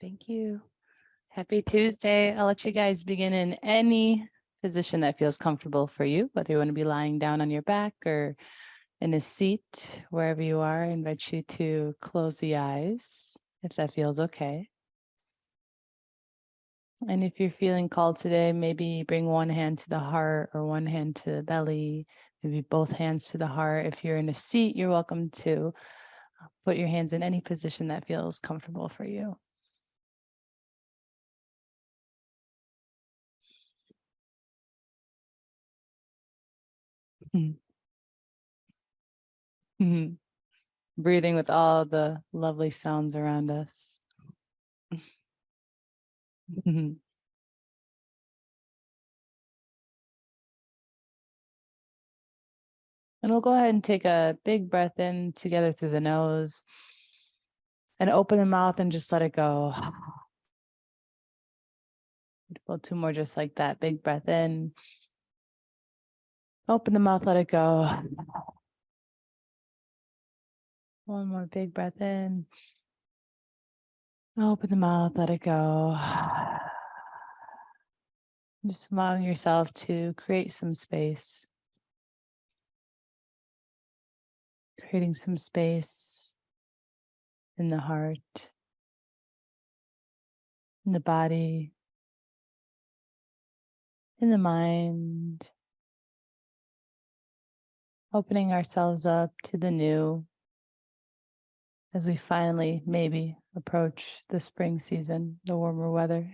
Thank you. Happy Tuesday. I'll let you guys begin in any position that feels comfortable for you, whether you want to be lying down on your back or in a seat, wherever you are. I invite you to close the eyes if that feels okay. And if you're feeling called today, maybe bring one hand to the heart or one hand to the belly, maybe both hands to the heart. If you're in a seat, you're welcome to put your hands in any position that feels comfortable for you. Breathing with all the lovely sounds around us. And we'll go ahead and take a big breath in together through the nose and open the mouth and just let it go. Beautiful. 2 more just like that. Big breath in. Open the mouth, let it go. 1 more big breath in. Open the mouth, let it go. Just allowing yourself to create some space. Creating some space in the heart, in the body, in the mind. Opening ourselves up to the new as we finally maybe approach the spring season, the warmer weather.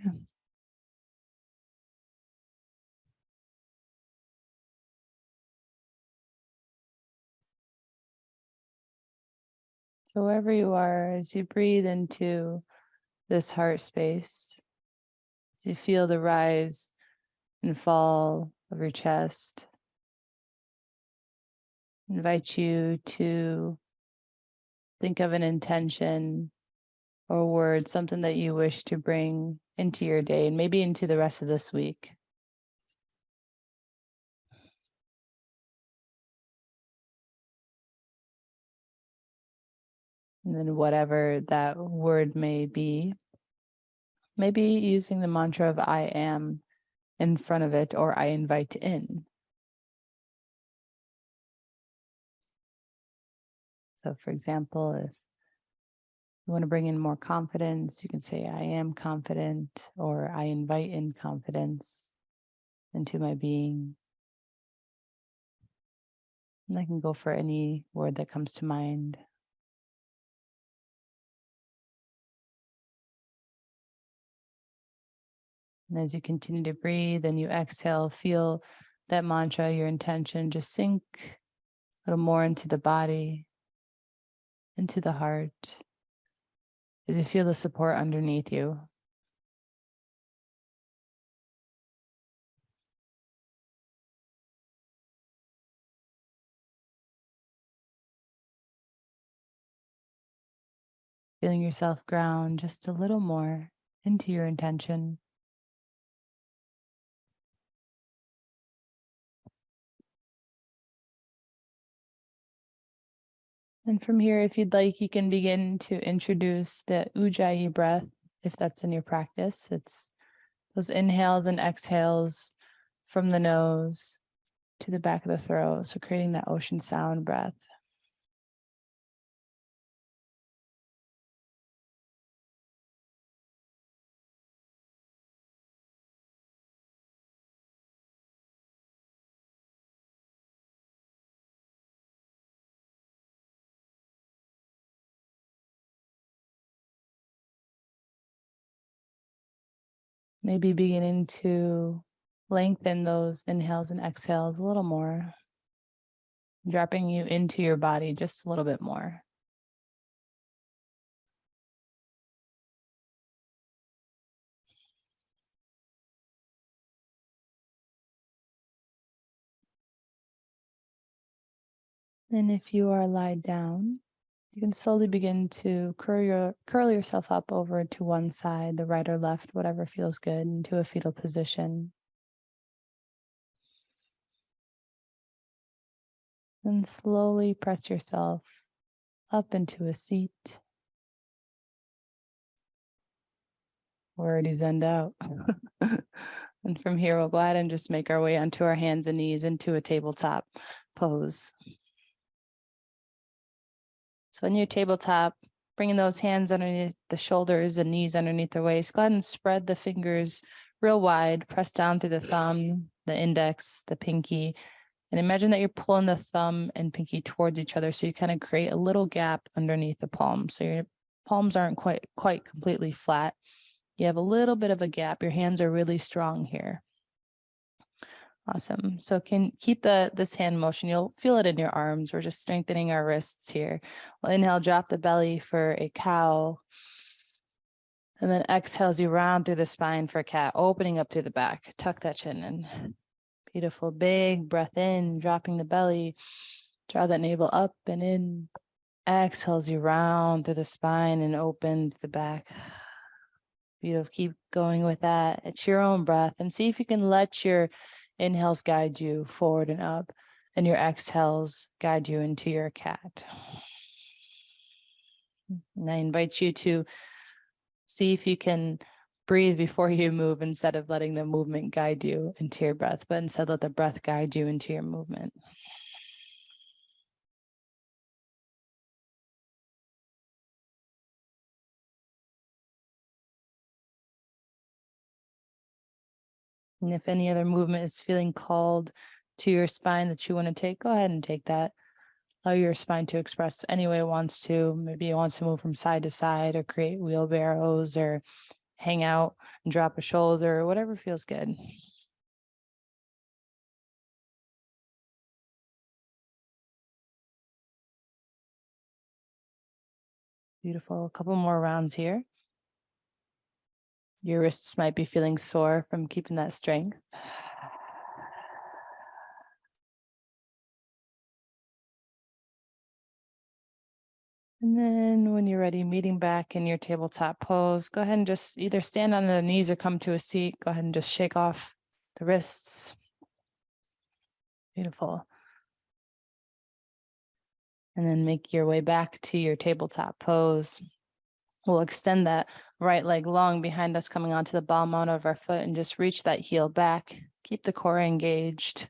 So wherever you are, as you breathe into this heart space, as you feel the rise and fall of your chest, I invite you to think of an intention or word, something that you wish to bring into your day and maybe into the rest of this week. And then whatever that word may be, maybe using the mantra of I am in front of it or I invite in. So for example, if you want to bring in more confidence, you can say I am confident or I invite in confidence into my being. And I can go for any word that comes to mind. And as you continue to breathe and you exhale, feel that mantra, your intention, just sink a little more into the body, into the heart, as you feel the support underneath you. Feeling yourself ground just a little more into your intention. And from here, if you'd like, you can begin to introduce the Ujjayi breath, if that's in your practice. It's those inhales and exhales from the nose to the back of the throat. So creating that ocean sound breath. Maybe beginning to lengthen those inhales and exhales a little more, dropping you into your body just a little bit more. And if you are lied down, you can slowly begin to curl yourself up over to one side, the right or left, whatever feels good, into a fetal position. And slowly press yourself up into a seat. We're already zenned out. And from here, we'll go ahead and just make our way onto our hands and knees into a tabletop pose. So in your tabletop, bringing those hands underneath the shoulders and knees underneath the waist, go ahead and spread the fingers real wide, press down through the thumb, the index, the pinky, and imagine that you're pulling the thumb and pinky towards each other. So you kind of create a little gap underneath the palm. So your palms aren't quite completely flat. You have a little bit of a gap. Your hands are really strong here. Awesome. So can keep this hand motion. You'll feel it in your arms. We're just strengthening our wrists here. We'll inhale, drop the belly for a cow. And then exhale as you round through the spine for a cat, opening up through the back. Tuck that chin in. Beautiful. Big breath in, dropping the belly. Draw that navel up and in. Exhale as you round through the spine and open to the back. Beautiful. Keep going with that. It's your own breath. And see if you can let your inhales guide you forward and up, and your exhales guide you into your cat. And I invite you to see if you can breathe before you move instead of letting the movement guide you into your breath, but instead let the breath guide you into your movement. And if any other movement is feeling called to your spine that you want to take, go ahead and take that. Allow your spine to express any way it wants to. Maybe it wants to move from side to side or create wheelbarrows or hang out and drop a shoulder, whatever feels good. Beautiful. A couple more rounds here. Your wrists might be feeling sore from keeping that strength. And then when you're ready, meeting back in your tabletop pose, go ahead and just either stand on the knees or come to a seat. Go ahead and just shake off the wrists. Beautiful. And then make your way back to your tabletop pose. We'll extend that right leg long behind us, coming onto the ball mount of our foot, and just reach that heel back. Keep the core engaged.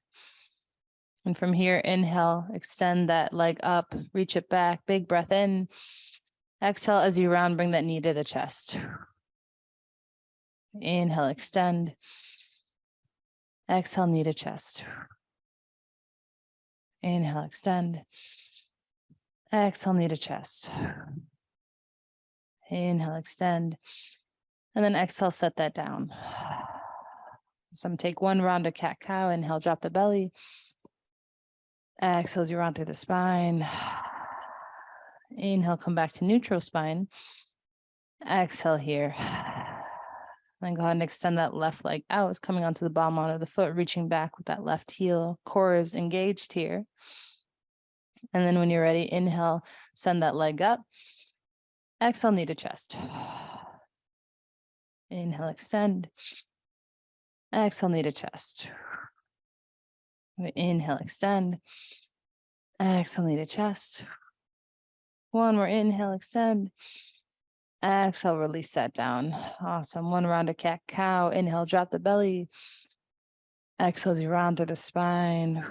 And from here, inhale, extend that leg up, reach it back, big breath in. Exhale as you round, bring that knee to the chest. Inhale, extend. Exhale, knee to chest. Inhale, extend. Exhale, knee to chest. Inhale, extend. And then exhale, set that down. Some take one round of cat-cow. Inhale, drop the belly. Exhale as you round through the spine. Inhale, come back to neutral spine. Exhale here. Then go ahead and extend that left leg out, coming onto the ball mount of the foot, reaching back with that left heel. Core is engaged here. And then when you're ready, inhale, send that leg up. Exhale, knee to chest. Inhale, extend. Exhale, knee to chest. Inhale, extend. Exhale, knee to chest. One more inhale, extend. Exhale, release that down. Awesome. One round of cat-cow. Inhale, drop the belly. Exhale as you round through the spine.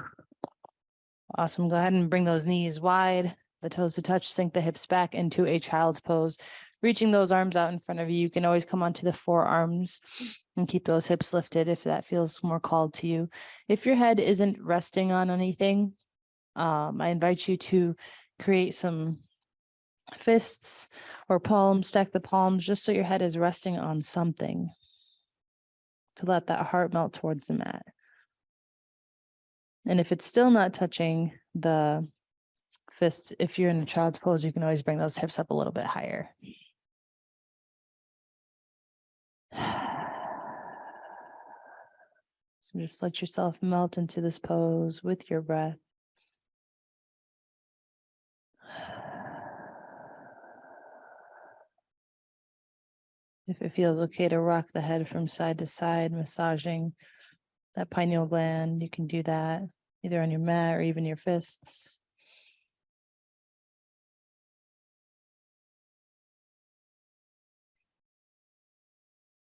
Awesome. Go ahead and bring those knees wide, the toes to touch, sink the hips back into a child's pose. Reaching those arms out in front of you. You can always come onto the forearms and keep those hips lifted if that feels more called to you. If your head isn't resting on anything, I invite you to create some fists or palms, stack the palms just so your head is resting on something to let that heart melt towards the mat. And if it's still not touching the fists, if you're in a child's pose, you can always bring those hips up a little bit higher. So just let yourself melt into this pose with your breath. If it feels okay to rock the head from side to side, massaging that pineal gland, you can do that either on your mat or even your fists.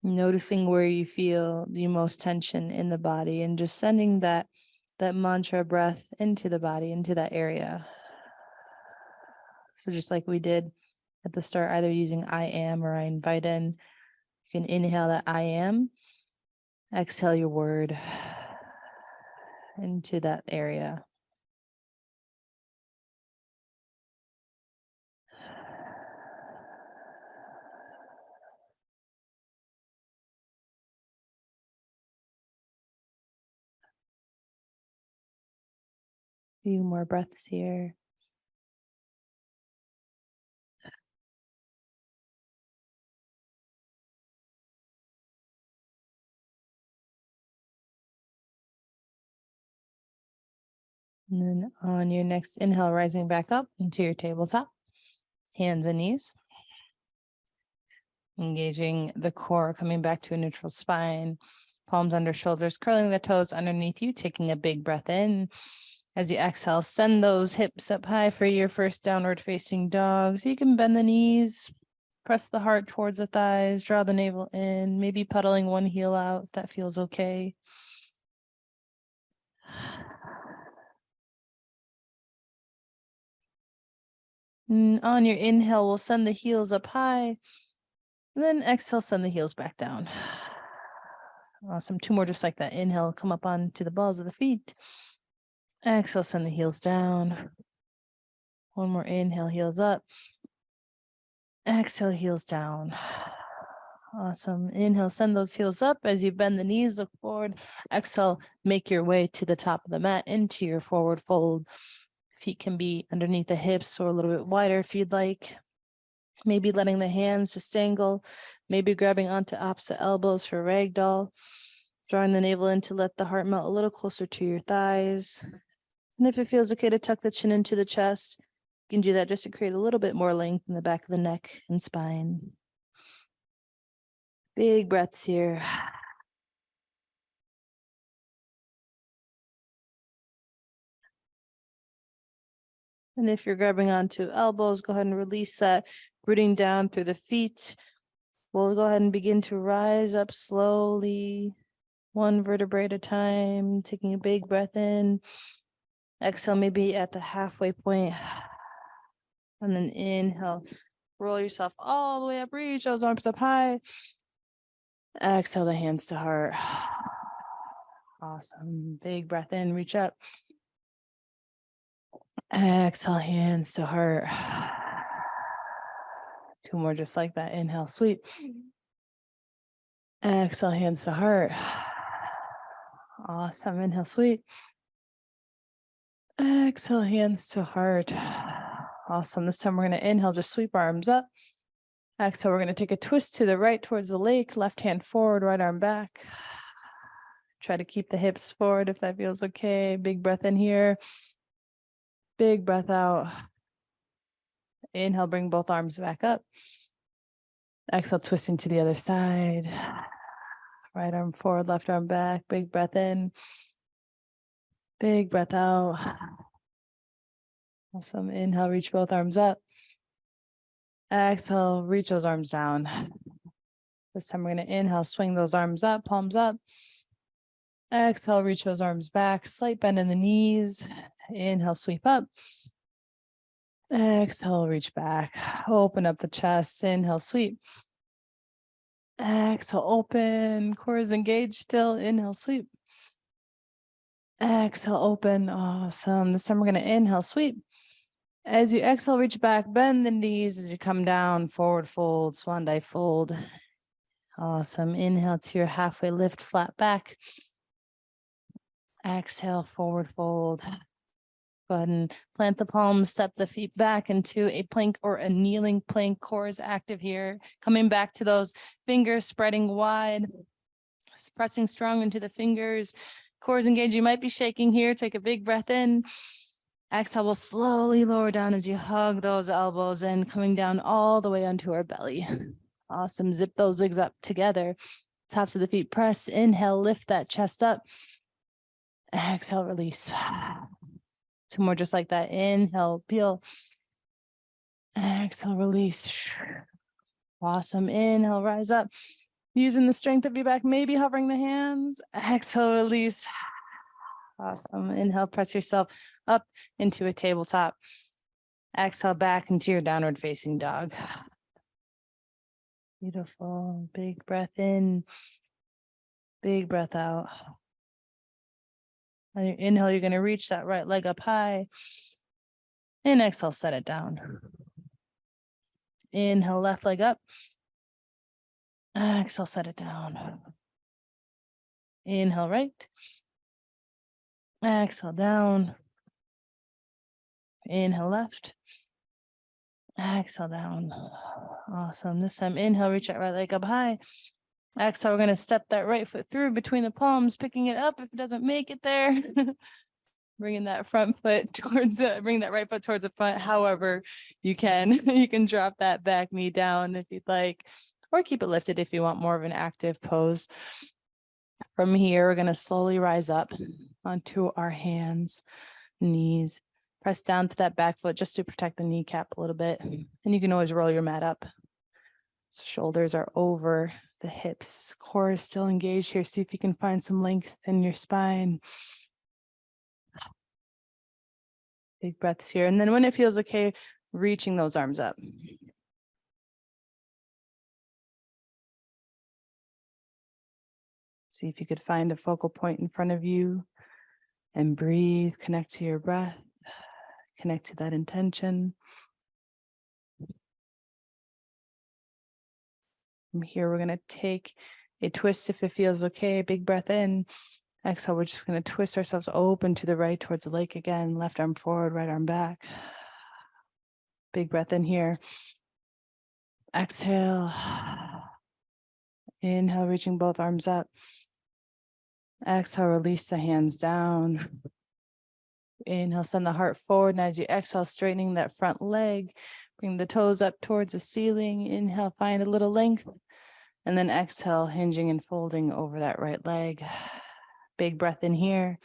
Noticing where you feel the most tension in the body and just sending that mantra breath into the body, into that area. So just like we did at the start, either using I am or I invite in, you can inhale that I am, exhale your word into that area. Few more breaths here. And then on your next inhale, rising back up into your tabletop, hands and knees. Engaging the core, coming back to a neutral spine, palms under shoulders, curling the toes underneath you, taking a big breath in. As you exhale, send those hips up high for your first downward facing dog. So you can bend the knees, press the heart towards the thighs, draw the navel in, maybe puddling one heel out if that feels okay. And on your inhale, we'll send the heels up high. And then exhale, send the heels back down. Awesome. Two more just like that. Inhale, come up onto the balls of the feet. Exhale, send the heels down. One more inhale, heels up. Exhale, heels down. Awesome. Inhale, send those heels up as you bend the knees, look forward. Exhale, make your way to the top of the mat into your forward fold. Feet can be underneath the hips or a little bit wider if you'd like. Maybe letting the hands just angle. Maybe grabbing onto opposite elbows for ragdoll. Drawing the navel in to let the heart melt a little closer to your thighs. And if it feels okay to tuck the chin into the chest, you can do that just to create a little bit more length in the back of the neck and spine. Big breaths here. And if you're grabbing onto elbows, go ahead and release that, rooting down through the feet. We'll go ahead and begin to rise up slowly, one vertebrae at a time, taking a big breath in. Exhale, maybe at the halfway point. And then inhale, roll yourself all the way up, reach those arms up high. Exhale the hands to heart. Awesome. Big breath in, reach up. Exhale, hands to heart. Two more just like that. Inhale, sweep. Exhale, hands to heart. Awesome. Inhale, sweep. Exhale, hands to heart. Awesome. This time we're going to inhale, just sweep arms up. Exhale, we're going to take a twist to the right towards the lake. Left hand forward, right arm back. Try to keep the hips forward if that feels okay. Big breath in here. Big breath out. Inhale, bring both arms back up. Exhale, twisting to the other side. Right arm forward, left arm back. Big breath in. Big breath out. Awesome. Inhale, reach both arms up. Exhale, reach those arms down. This time we're going to inhale, swing those arms up, palms up. Exhale, reach those arms back. Slight bend in the knees. Inhale, sweep up. Exhale, reach back. Open up the chest. Inhale, sweep. Exhale, open. Core is engaged still. Inhale, sweep. Exhale, open. Awesome. This time we're going to inhale, sweep. As you exhale, reach back, bend the knees as you come down, forward fold, swan dive fold. Awesome. Inhale to your halfway lift, flat back. Exhale, forward fold. Go ahead and plant the palms, step the feet back into a plank or a kneeling plank. Core is active here. Coming back to those fingers, spreading wide, pressing strong into the fingers. Core is engaged. You might be shaking here. Take a big breath in. Exhale, we'll slowly lower down as you hug those elbows in, coming down all the way onto our belly. Awesome. Zip those legs up together. Tops of the feet press. Inhale, lift that chest up. Exhale, release. Two more just like that. Inhale, peel. Exhale, release. Awesome. Inhale, rise up. Using the strength of your back, maybe hovering the hands. Exhale, release. Awesome. Inhale, press yourself up into a tabletop. Exhale, back into your downward facing dog. Beautiful. Big breath in. Big breath out. On your inhale, you're going to reach that right leg up high. And exhale, set it down. Inhale, left leg up. Exhale, set it down. Inhale, right. Exhale, down. Inhale, left. Exhale, down. Awesome. This time, inhale, reach that right leg up high. Exhale, we're going to step that right foot through between the palms, picking it up if it doesn't make it there. Bringing that front foot towards bring that right foot towards the front. However, you can. You can drop that back knee down if you'd like, or keep it lifted if you want more of an active pose. From here, we're going to slowly rise up onto our hands, knees. Press down to that back foot just to protect the kneecap a little bit. And you can always roll your mat up. So shoulders are over the hips. Core is still engaged here. See if you can find some length in your spine. Big breaths here. And then when it feels okay, reaching those arms up. See if you could find a focal point in front of you and breathe, connect to your breath, connect to that intention. From here, we're going to take a twist if it feels okay. Big breath in. Exhale, we're just going to twist ourselves open to the right towards the lake again. Left arm forward, right arm back. Big breath in here. Exhale. Inhale, reaching both arms up. Exhale, release the hands down. Inhale, send the heart forward. And as you exhale, straightening that front leg, bring the toes up towards the ceiling. Inhale, find a little length. And then exhale, hinging and folding over that right leg. Big breath in here.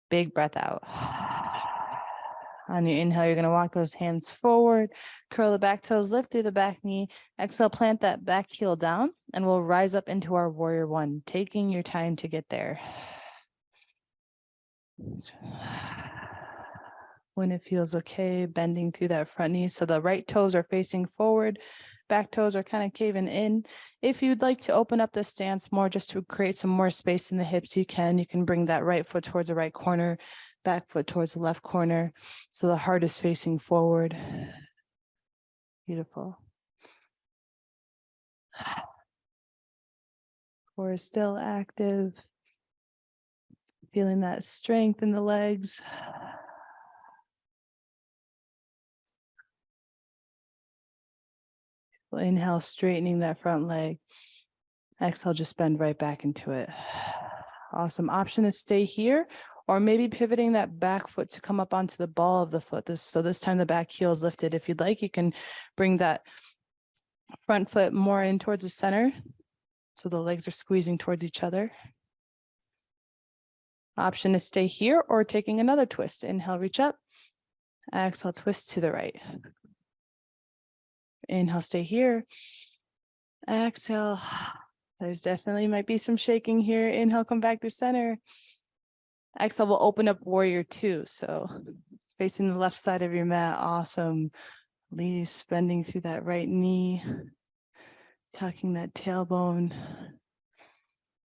Big breath out. On your inhale, you're going to walk those hands forward, curl the back toes, lift through the back knee. Exhale, plant that back heel down, and we'll rise up into our warrior one, taking your time to get there. When it feels okay, bending through that front knee. So the right toes are facing forward, back toes are kind of caving in. If you'd like to open up the stance more, just to create some more space in the hips, you can bring that right foot towards the right corner, back foot towards the left corner. So the heart is facing forward. Beautiful. Core is still active. Feeling that strength in the legs. Inhale, straightening that front leg. Exhale, just bend right back into it. Awesome. Option is stay here, or maybe pivoting that back foot to come up onto the ball of the foot. So this time the back heel is lifted. If you'd like, you can bring that front foot more in towards the center. So the legs are squeezing towards each other. Option is stay here or taking another twist. Inhale, reach up. Exhale, twist to the right. Inhale, stay here. Exhale. There's definitely might be some shaking here. Inhale, come back to center. Exhale, we'll open up warrior two. So facing the left side of your mat. Awesome. Release, bending through that right knee. Tucking that tailbone.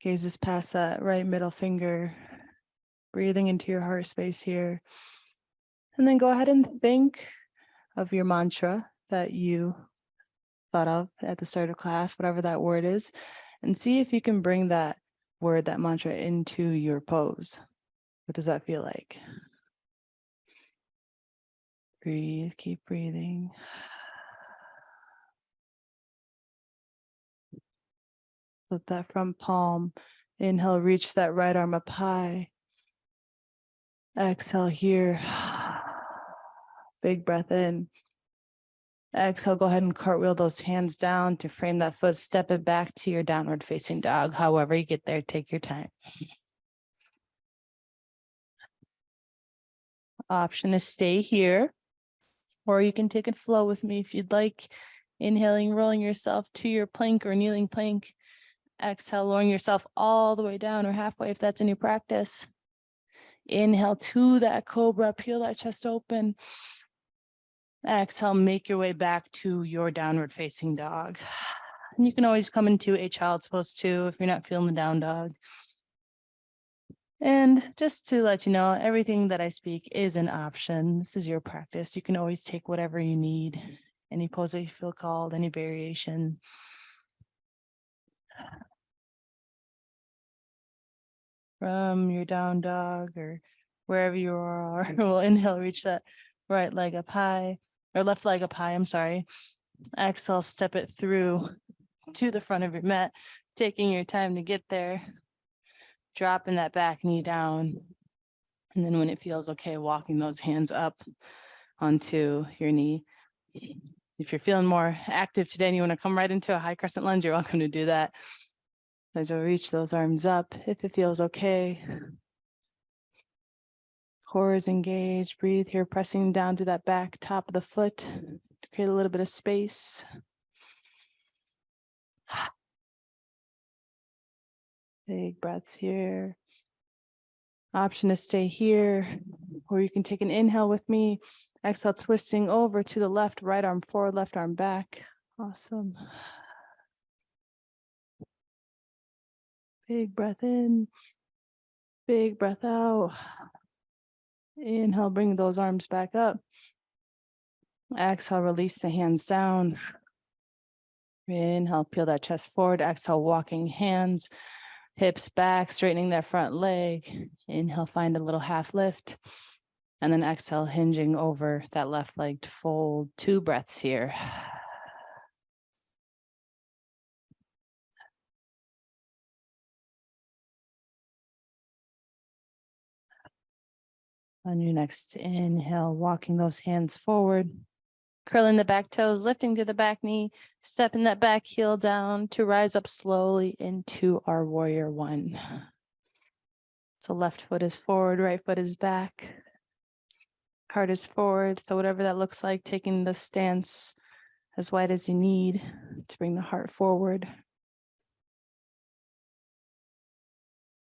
Gazes past that right middle finger. Breathing into your heart space here. And then go ahead and think of your mantra that you thought of at the start of class, whatever that word is, and see if you can bring that word, that mantra into your pose. What does that feel like? Breathe, keep breathing. Flip that front palm. Inhale, reach that right arm up high. Exhale here. Big breath in. Exhale, go ahead and cartwheel those hands down to frame that foot. Step it back to your downward facing dog. However you get there, take your time. Option is stay here, or you can take it flow with me if you'd like. Inhaling, rolling yourself to your plank or kneeling plank. Exhale, lowering yourself all the way down or halfway if that's in your practice. Inhale to that cobra, peel that chest open. Exhale, make your way back to your downward facing dog. And you can always come into a child's pose too if you're not feeling the down dog. And just to let you know, everything that I speak is an option. This is your practice. You can always take whatever you need, any pose that you feel called, any variation. From your down dog or wherever you are, we'll inhale, reach that right leg up high, or left leg up high, I'm sorry. Exhale, step it through to the front of your mat, taking your time to get there. Dropping that back knee down. And then when it feels okay, walking those hands up onto your knee. If you're feeling more active today and you want to come right into a high crescent lunge, you're welcome to do that. As you'll reach those arms up, if it feels okay. Core is engaged. Breathe here, pressing down through that back top of the foot to create a little bit of space. Big breaths here. Option to stay here, or you can take an inhale with me. Exhale, twisting over to the left, right arm forward, left arm back. Awesome. Big breath in, big breath out. Inhale, bring those arms back up. Exhale, release the hands down. Inhale, peel that chest forward. Exhale, walking hands, hips back, straightening that front leg. Inhale, find a little half lift. And then exhale, hinging over that left leg to fold. 2 breaths here. On your next inhale, walking those hands forward, curling the back toes, lifting to the back knee, stepping that back heel down to rise up slowly into our warrior 1. So left foot is forward, right foot is back. Heart is forward. So whatever that looks like, taking the stance as wide as you need to bring the heart forward.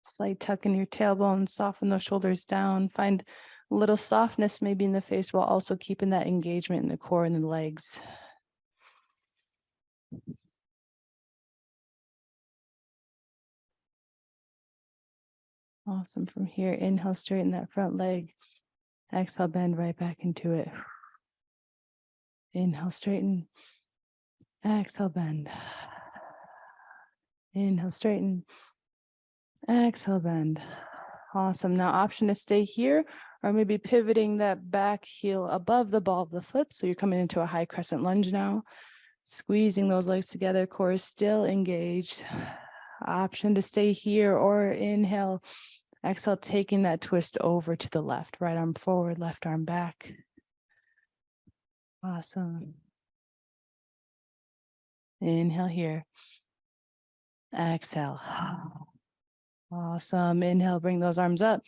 Slight tuck in your tailbone, soften those shoulders down. Find a little softness maybe in the face while also keeping that engagement in the core and the legs. Awesome. From here, inhale, straighten that front leg. Exhale, bend right back into it. Inhale, straighten. Exhale, bend. Inhale, straighten. Exhale, bend. Awesome. Now option to stay here or maybe pivoting that back heel above the ball of the foot. So you're coming into a high crescent lunge now. Squeezing those legs together, core is still engaged. Option to stay here or inhale. Exhale, taking that twist over to the left. Right arm forward, left arm back. Awesome. Inhale here. Exhale. Awesome. Inhale, bring those arms up.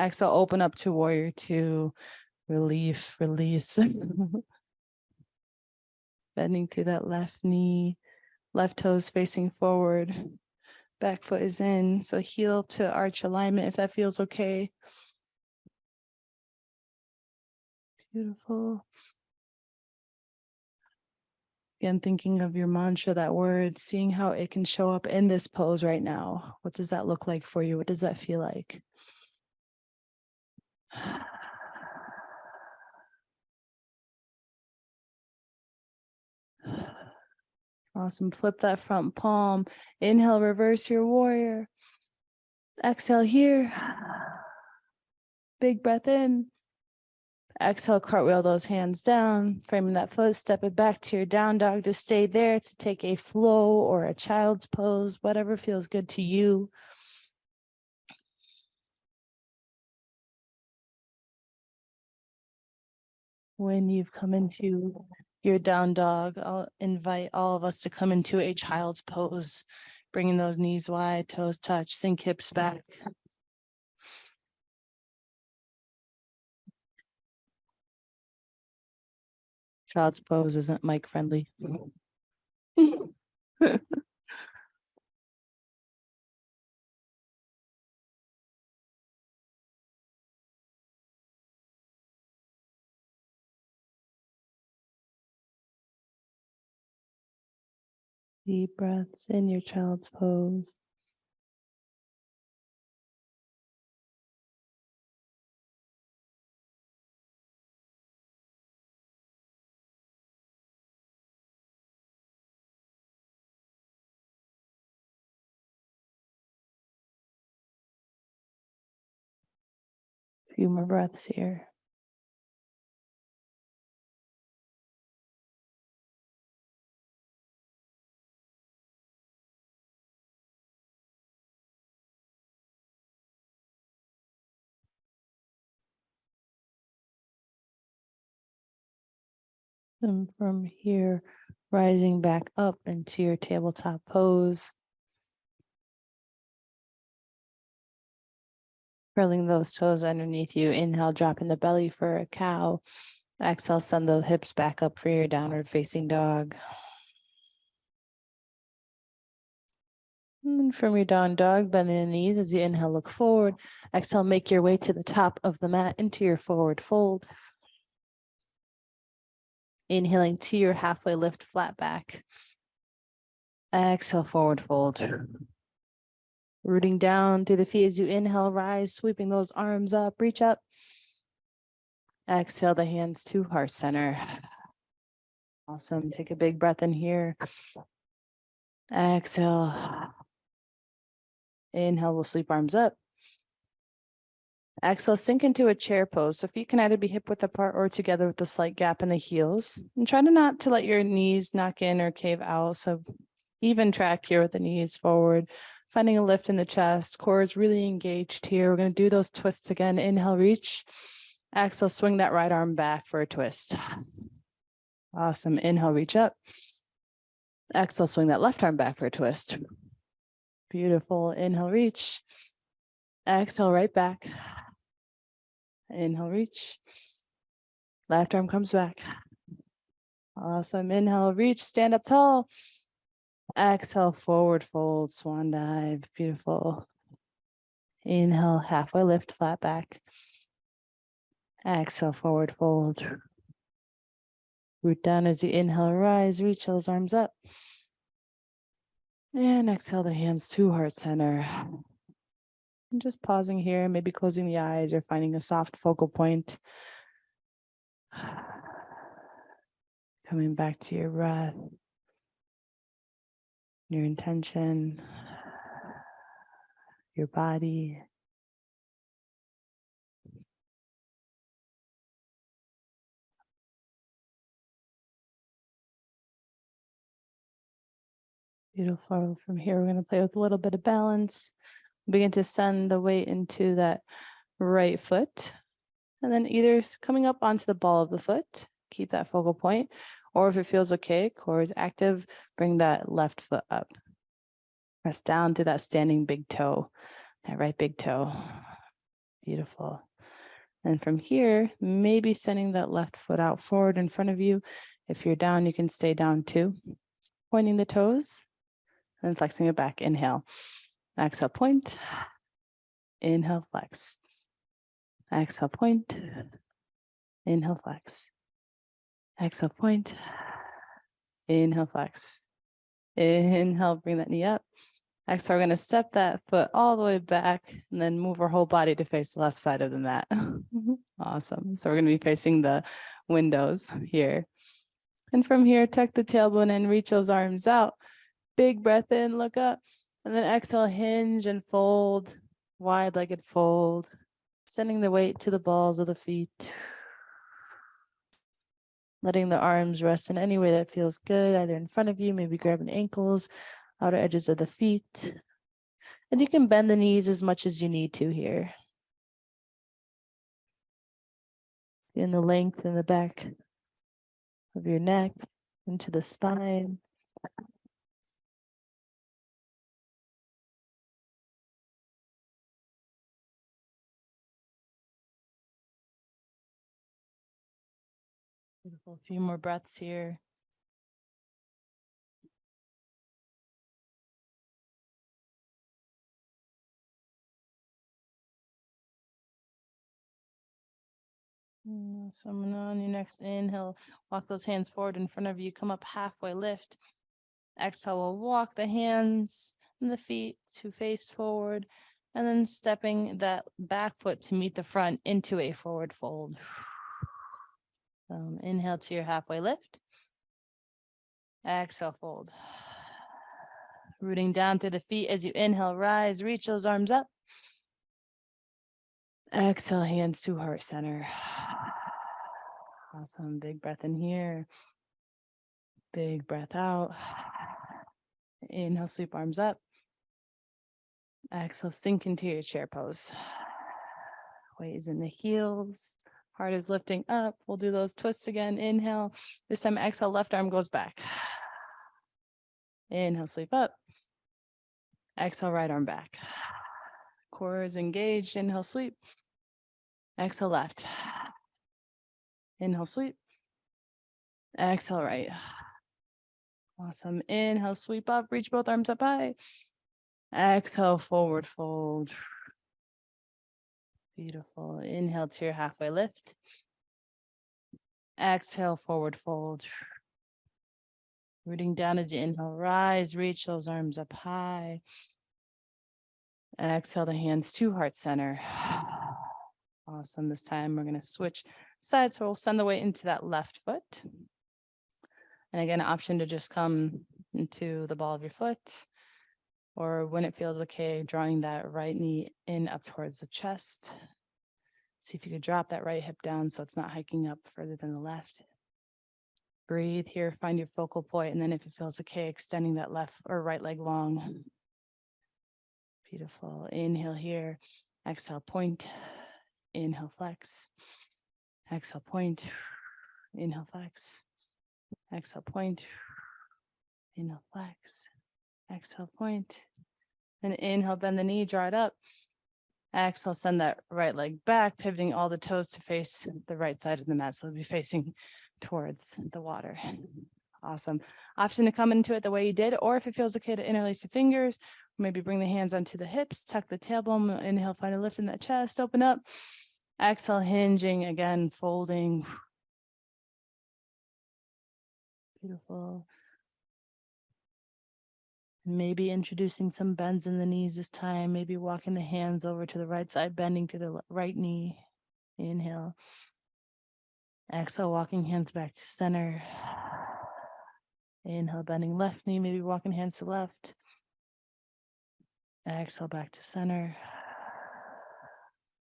Exhale, open up to warrior 2. Relief, release. Bending through that left knee, left toes facing forward. Back foot is in. So heel to arch alignment if that feels okay. Beautiful. Again, thinking of your mantra, that word, seeing how it can show up in this pose right now. What does that look like for you? What does that feel like? Awesome. Flip that front palm. Inhale, reverse your warrior. Exhale here. Big breath in. Exhale, cartwheel those hands down, framing that foot, step it back to your down dog. Just stay there to take a flow or a child's pose, whatever feels good to you. When you've come into your down dog, I'll invite all of us to come into a child's pose, bringing those knees wide, toes touch, sink hips back. Child's pose isn't mic friendly. Deep breaths in your child's pose. A few more breaths here. And from here, rising back up into your tabletop pose. Curling those toes underneath you. Inhale, drop in the belly for a cow. Exhale, send the hips back up for your downward facing dog. And from your down dog, bend the knees as you inhale, look forward. Exhale, make your way to the top of the mat into your forward fold. Inhaling to your halfway lift, flat back. Exhale, forward fold. Rooting down through the feet as you inhale, rise, sweeping those arms up, reach up. Exhale the hands to heart center. Awesome. Take a big breath in here. Exhale. Inhale, we'll sweep arms up. Exhale, sink into a chair pose. So feet can either be hip width apart or together with a slight gap in the heels. And try not to let your knees knock in or cave out. So even track here with the knees forward, finding a lift in the chest. Core is really engaged here. We're going to do those twists again. Inhale, reach. Exhale, swing that right arm back for a twist. Awesome. Inhale, reach up. Exhale, swing that left arm back for a twist. Beautiful. Inhale, reach. Exhale, right back. Inhale, reach. Left arm comes back. Awesome. Inhale, reach, stand up tall. Exhale, forward fold, swan dive. Beautiful. Inhale, halfway lift, flat back. Exhale, forward fold. Root down as you inhale, rise, reach those arms up. And exhale the hands to heart center. And just pausing here, maybe closing the eyes or finding a soft focal point. Coming back to your breath, your intention, your body. Beautiful. From here, we're going to play with a little bit of balance. Begin to send the weight into that right foot. And then either coming up onto the ball of the foot, keep that focal point, or if it feels okay, core is active, bring that left foot up. Press down to that standing big toe, that right big toe. Beautiful. And from here, maybe sending that left foot out forward in front of you. If you're down, you can stay down too. Pointing the toes and flexing it back. Inhale. Exhale, point. Inhale, flex. Exhale, point. Inhale, flex. Exhale, point. Inhale, flex. Inhale, bring that knee up. Exhale, we're going to step that foot all the way back and then move our whole body to face the left side of the mat. Awesome. So we're going to be facing the windows here. And from here, tuck the tailbone in, reach those arms out. Big breath in, look up. And then exhale, hinge and fold, wide-legged fold, sending the weight to the balls of the feet. Letting the arms rest in any way that feels good, either in front of you, maybe grabbing ankles, outer edges of the feet. And you can bend the knees as much as you need to here. In the length in the back of your neck, into the spine. Beautiful. A few more breaths here. So on your next inhale, walk those hands forward in front of you, come up halfway lift. Exhale, we'll walk the hands and the feet to face forward, and then stepping that back foot to meet the front into a forward fold. Inhale to your halfway lift. Exhale, fold. Rooting down through the feet as you inhale, rise, reach those arms up. Exhale, hands to heart center. Awesome. Big breath in here. Big breath out. Inhale, sweep arms up. Exhale, sink into your chair pose. Weight is in the heels. Heart is lifting up. We'll do those twists again. Inhale. This time, exhale, left arm goes back. Inhale, sweep up. Exhale, right arm back. Core is engaged. Inhale, sweep. Exhale, left. Inhale, sweep. Exhale, right. Awesome. Inhale, sweep up. Reach both arms up high. Exhale, forward fold. Beautiful. Inhale to your halfway lift. Exhale, forward fold. Rooting down as you inhale, rise, reach those arms up high. Exhale the hands to heart center. Awesome. This time we're going to switch sides. So we'll send the weight into that left foot. And again, option to just come into the ball of your foot, or when it feels okay, drawing that right knee in up towards the chest. See if you could drop that right hip down so it's not hiking up further than the left. Breathe here, find your focal point, and then if it feels okay, extending that left or right leg long. Beautiful. Inhale here. Exhale, point. Inhale, flex. Exhale, point. Inhale, flex. Exhale, point. Inhale, flex. Exhale, point. Then inhale, bend the knee, draw it up. Exhale, send that right leg back, pivoting all the toes to face the right side of the mat. So it'll be facing towards the water. Awesome. Option to come into it the way you did, or if it feels okay to interlace the fingers, maybe bring the hands onto the hips, tuck the tailbone, inhale, find a lift in that chest, open up. Exhale, hinging again, folding. Beautiful. Maybe introducing some bends in the knees this time, maybe walking the hands over to the right side, bending to the right knee. Inhale. Exhale, walking hands back to center. Inhale, bending left knee, maybe walking hands to left. Exhale, back to center.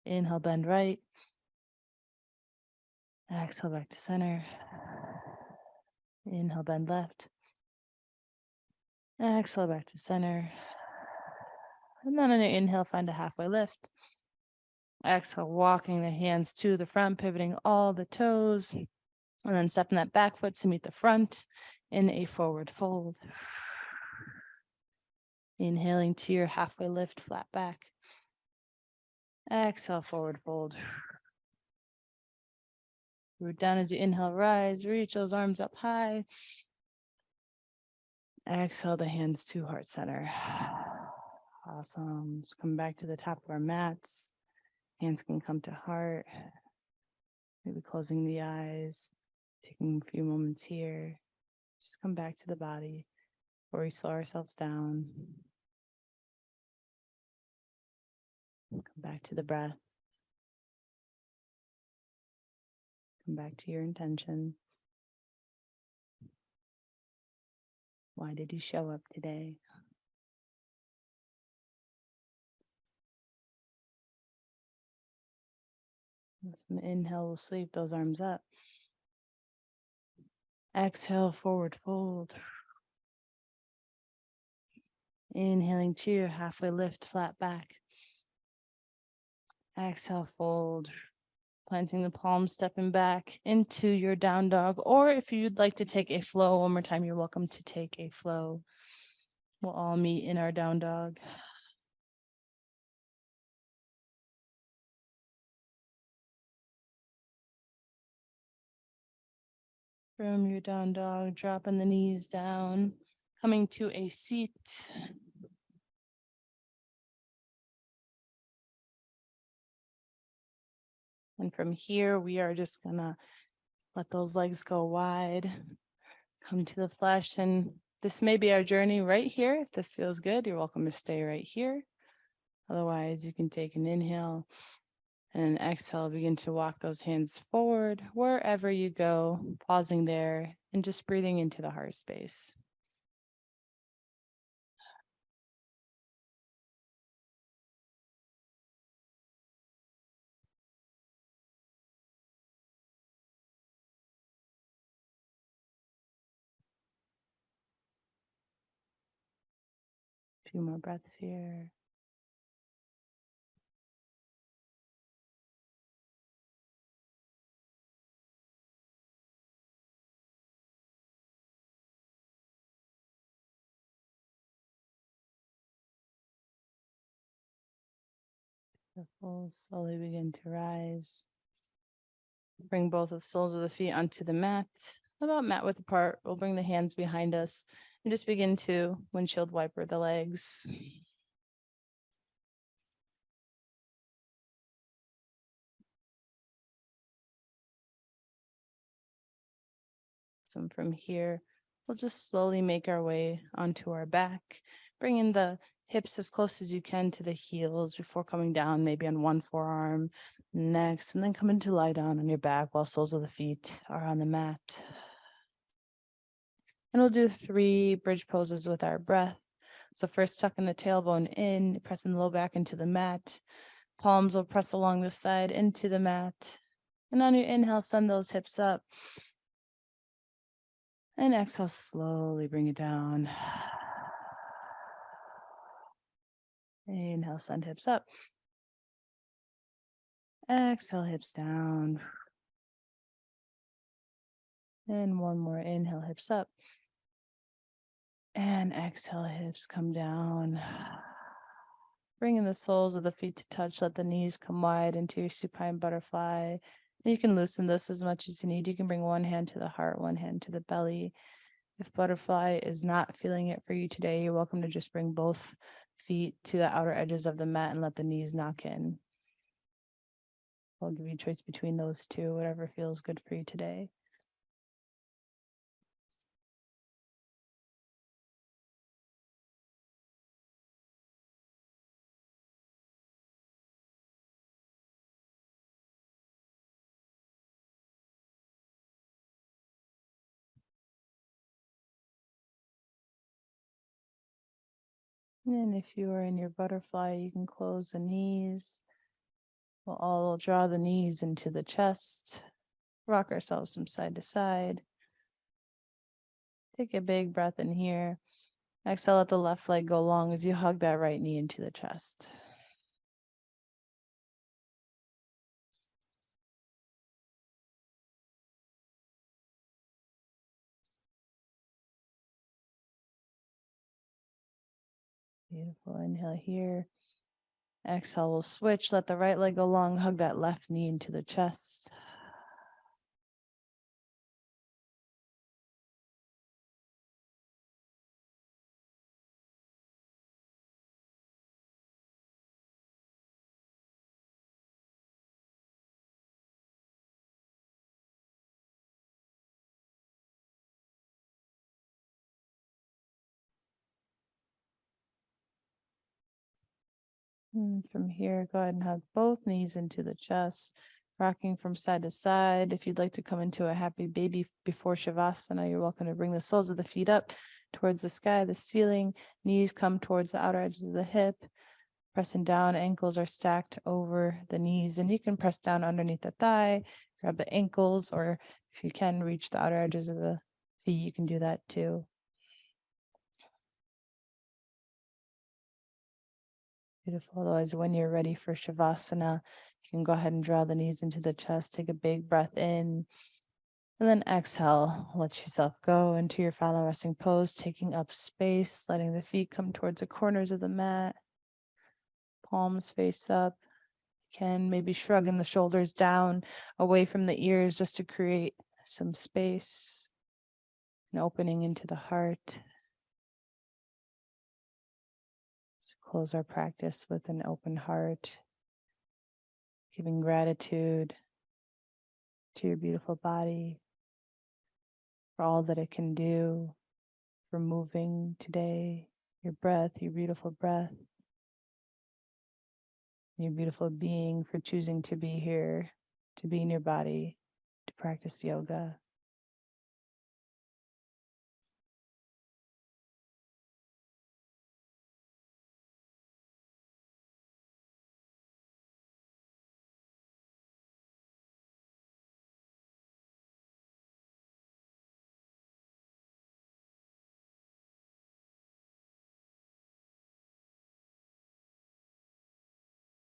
Inhale, bend right. Exhale, back to center. Inhale, bend left. Exhale, back to center. And then on your inhale, find a halfway lift. Exhale, walking the hands to the front, pivoting all the toes. And then stepping that back foot to meet the front in a forward fold. Inhaling to your halfway lift, flat back. Exhale, forward fold. Root down as you inhale, rise, reach those arms up high. Exhale the hands to heart center. Awesome. Just come back to the top of our mats. Hands can come to heart. Maybe closing the eyes, taking a few moments here. Just come back to the body before we slow ourselves down. Come back to the breath. Come back to your intention. Why did you show up today? Inhale, we'll sweep those arms up. Exhale, forward fold. Inhaling to your halfway lift, flat back. Exhale, fold. Planting the palms, stepping back into your down dog. Or if you'd like to take a flow, one more time, you're welcome to take a flow. We'll all meet in our down dog. From your down dog, dropping the knees down, coming to a seat. And from here, we are just gonna let those legs go wide, come to the flesh. And this may be our journey right here. If this feels good, you're welcome to stay right here. Otherwise, you can take an inhale and exhale, begin to walk those hands forward wherever you go, pausing there and just breathing into the heart space. A few more breaths here. Beautiful. Slowly begin to rise. Bring both of the soles of the feet onto the mat, about mat width apart. We'll bring the hands behind us and just begin to windshield wiper the legs. So from here, we'll just slowly make our way onto our back, bringing the hips as close as you can to the heels before coming down, maybe on one forearm next, and then coming to lie down on your back while soles of the feet are on the mat. And we'll do 3 bridge poses with our breath. So first, tucking the tailbone in, pressing the low back into the mat. Palms will press along the side into the mat. And on your inhale, send those hips up. And exhale, slowly bring it down. Inhale, send hips up. Exhale, hips down. And one more inhale, hips up. And exhale, hips come down. Bringing the soles of the feet to touch, let the knees come wide into your supine butterfly. You can loosen this as much as you need. You can bring one hand to the heart, one hand to the belly. If butterfly is not feeling it for you today, you're welcome to just bring both feet to the outer edges of the mat and let the knees knock in. I'll give you a choice between those two, whatever feels good for you today. And if you are in your butterfly, you can close the knees. We'll all draw the knees into the chest, rock ourselves from side to side. Take a big breath in here. Exhale, let the left leg go long as you hug that right knee into the chest. Beautiful. Inhale here. Exhale, we'll switch. Let the right leg go long. Hug that left knee into the chest. And from here, go ahead and hug both knees into the chest, rocking from side to side. If you'd like to come into a happy baby before Shavasana, you're welcome to bring the soles of the feet up towards the sky, the ceiling. Knees come towards the outer edges of the hip. Pressing down, ankles are stacked over the knees, and you can press down underneath the thigh, grab the ankles, or if you can reach the outer edges of the feet, you can do that too. Beautiful. Otherwise, when you're ready for Shavasana, you can go ahead and draw the knees into the chest. Take a big breath in. And then exhale. Let yourself go into your final resting pose, taking up space, letting the feet come towards the corners of the mat. Palms face up. You can maybe shrugging the shoulders down away from the ears just to create some space. An opening into the heart. Close our practice with an open heart, giving gratitude to your beautiful body, for all that it can do, for moving today, your breath, your beautiful breath, your beautiful being, for choosing to be here, to be in your body, to practice yoga.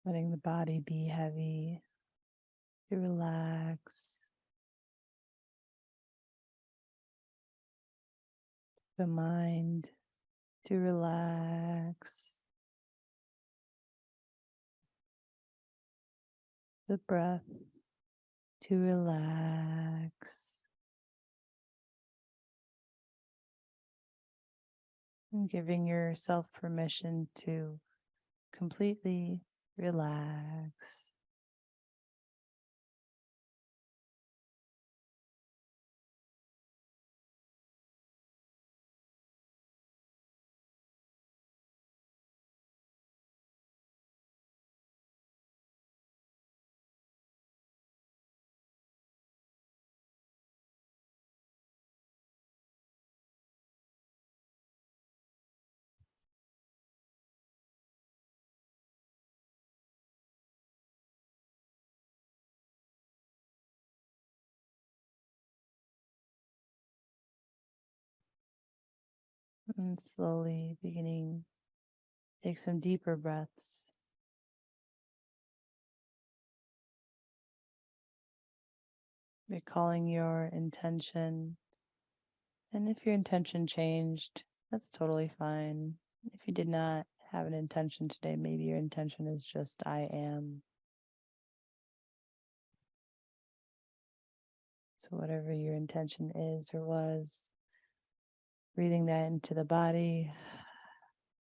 Letting the body be heavy, to relax, the mind to relax, the breath to relax, and giving yourself permission to completely relax. And slowly beginning, take some deeper breaths. Recalling your intention. And if your intention changed, that's totally fine. If you did not have an intention today, maybe your intention is just I am. So whatever your intention is or was, breathing that into the body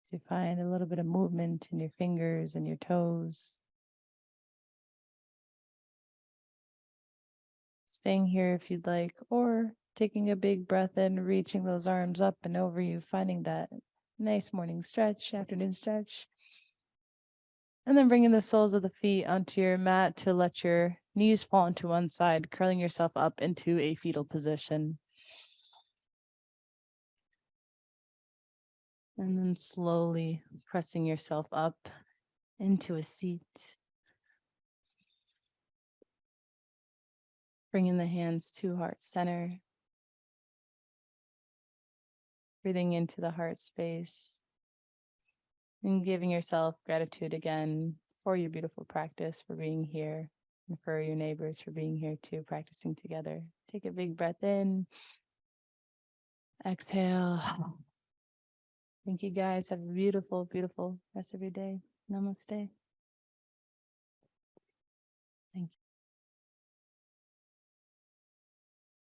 to find a little bit of movement in your fingers and your toes. Staying here if you'd like, or taking a big breath in, reaching those arms up and over you, finding that nice morning stretch, afternoon stretch. And then bringing the soles of the feet onto your mat to let your knees fall into one side, curling yourself up into a fetal position. And then slowly pressing yourself up into a seat. Bringing the hands to heart center. Breathing into the heart space. And giving yourself gratitude again for your beautiful practice, for being here, and for your neighbors for being here too, practicing together. Take a big breath in. Exhale. Thank you guys. Have a beautiful, beautiful rest of your day. Namaste.